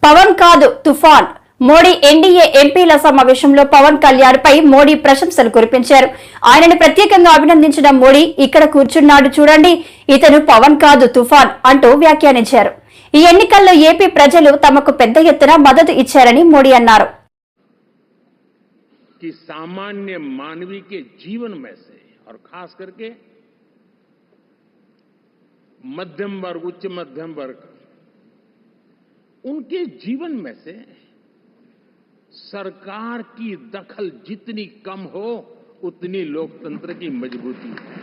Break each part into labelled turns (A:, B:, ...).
A: పవన్ కాదు తుఫాన్. మోడీ ఎన్డీఏ ఎంపీల సమావేశంలో పవన్ కళ్యాణ్ పై మోడీ ప్రశంసలు కురిపించారు. ఆయనను ప్రత్యేకంగా అభినందించిన మోడీ, ఇక్కడ కూర్చున్నాడు చూడండి, ఇతను పవన్ కాదు తుఫాన్ అంటూ వ్యాఖ్యానించారు. ఈ ఎన్నికల్లో ఏపీ ప్రజలు తమకు పెద్ద ఎత్తున మద్దతు ఇచ్చారని మోడీ అన్నారు.
B: कि सामान्य मानवी के जीवन में से और खास करके मध्यम वर्ग, उच्च मध्यम वर्ग, उनके जीवन में से सरकार की दखल जितनी कम हो उतनी लोकतंत्र की मजबूती है।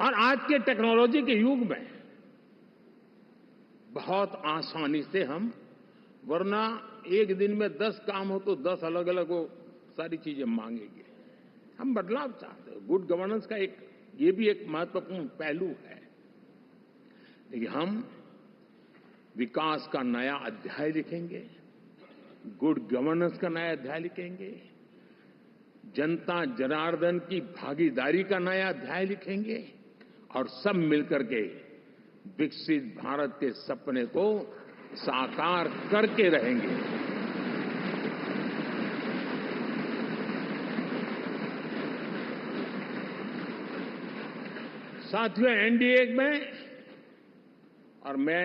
B: और आज के टेक्नोलॉजी के युग में बहुत आसानी से हम, वरना एक दिन में 10 काम हो तो 10 अलग अलग वो सारी चीजें मांगेंगे। हम बदलाव चाहते हैं। गुड गवर्नेंस का ये भी एक महत्वपूर्ण पहलू है। लेकिन हम विकास का नया अध्याय लिखेंगे, गुड गवर्नेंस का नया अध्याय लिखेंगे, जनता जनार्दन की भागीदारी का नया अध्याय लिखेंगे और सब मिलकर के विकसित भारत के सपने को साकार करके रहेंगे। साथियों, एनडीए में, और मैं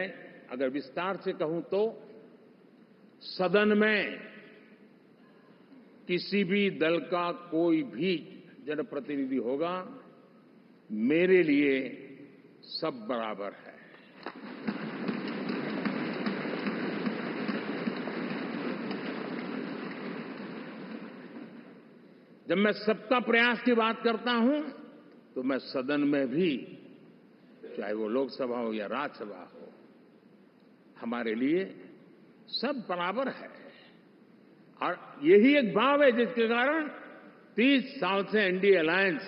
B: अगर विस्तार से कहूं तो सदन में किसी भी दल का कोई भी जनप्रतिनिधि होगा, मेरे लिए सब बराबर है। जब मैं सबका प्रयास की बात करता हूं तो मैं सदन में भी, चाहे वो लोकसभा हो या राज्यसभा हो, हमारे लिए सब बराबर है। और यही एक भाव है जिसके कारण 30 साल से एनडीए अलायंस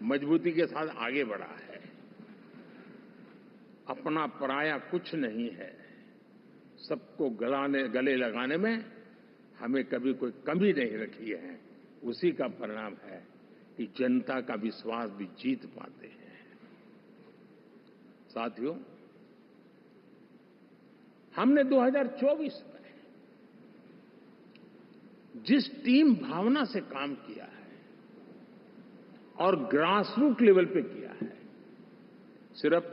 B: मजबूती के साथ आगे बढ़ा है। अपना पराया कुछ नहीं है। सबको गले लगाने में हमें कभी कोई कमी नहीं रखी है। उसी का परिणाम है कि जनता का विश्वास भी जीत पाते हैं। साथियों, हमने 2024 में जिस टीम भावना से काम किया है और ग्रासरूट लेवल पे किया है, सिर्फ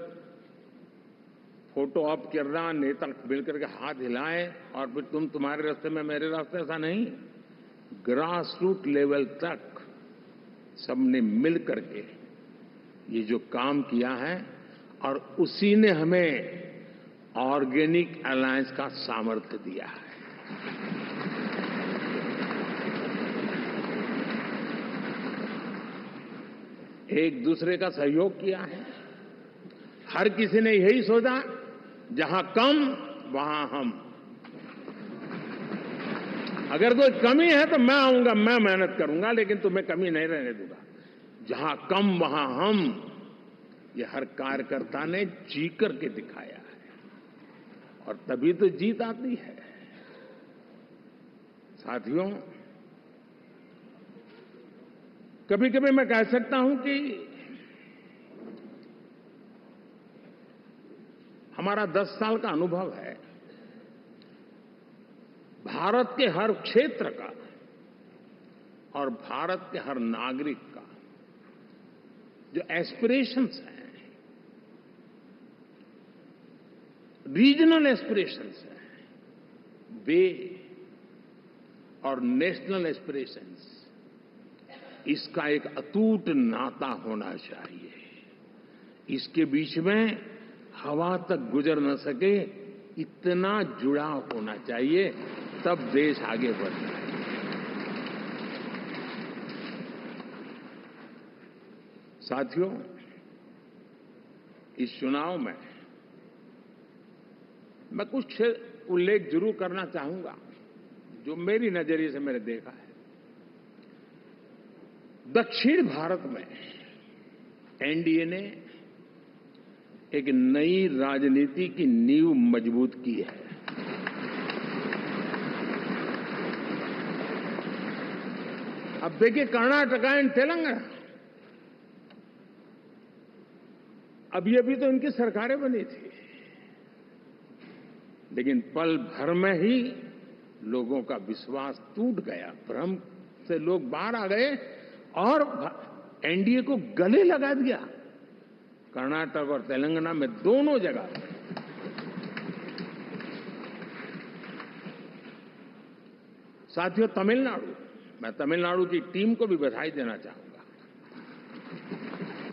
B: फोटो ऑप करना, नेता मिलकर के हाथ हिलाएं और फिर तुम्हारे रास्ते में मेरे रास्ते, ऐसा नहीं। ग्रासरूट लेवल तक सबने मिल करके ये जो काम किया है, और उसी ने हमें ऑर्गेनिक अलायंस का सामर्थ्य दिया है। एक दूसरे का सहयोग किया है। हर किसी ने यही सोचा, जहां कम वहां हम। अगर कोई कमी है तो मैं आऊंगा, मैं मेहनत करूंगा, लेकिन तुम्हें कमी नहीं रहने दूंगा। जहां कम वहां हम, ये हर कार्यकर्ता ने जी करके दिखाया है, और तभी तो जीत आती है। साथियों, कभी कभी मैं कह सकता हूं कि हमारा 10 साल का अनुभव है। भारत के हर क्षेत्र का और भारत के हर नागरिक का जो एस्पिरेशंस हैं, रीजनल एस्पिरेशंस हैं, वे और नेशनल एस्पिरेशंस, इसका एक अटूट नाता होना चाहिए। इसके बीच में हवा तक गुजर न सके, इतना जुड़ाव होना चाहिए, तब देश आगे बढ़ता है। साथियों, इस चुनाव में मैं कुछ उल्लेख जरूर करना चाहूंगा जो मेरी नजरिए से मैंने देखा है। दक्षिण भारत में एनडीए ने एक नई राजनीति की नींव मजबूत की है। अब देखिए, कर्नाटका एंड तेलंगाना, अभी अभी तो इनकी सरकारें बनी थी, लेकिन पल भर में ही लोगों का विश्वास टूट गया, भ्रम से लोग बाहर आ गए और एनडीए को गले लगा दिया। कर्नाटक और तेलंगाना में दोनों जगह साथियों, तमिलनाडु, मैं तमिलनाडु की टीम को भी बधाई देना चाहूंगा।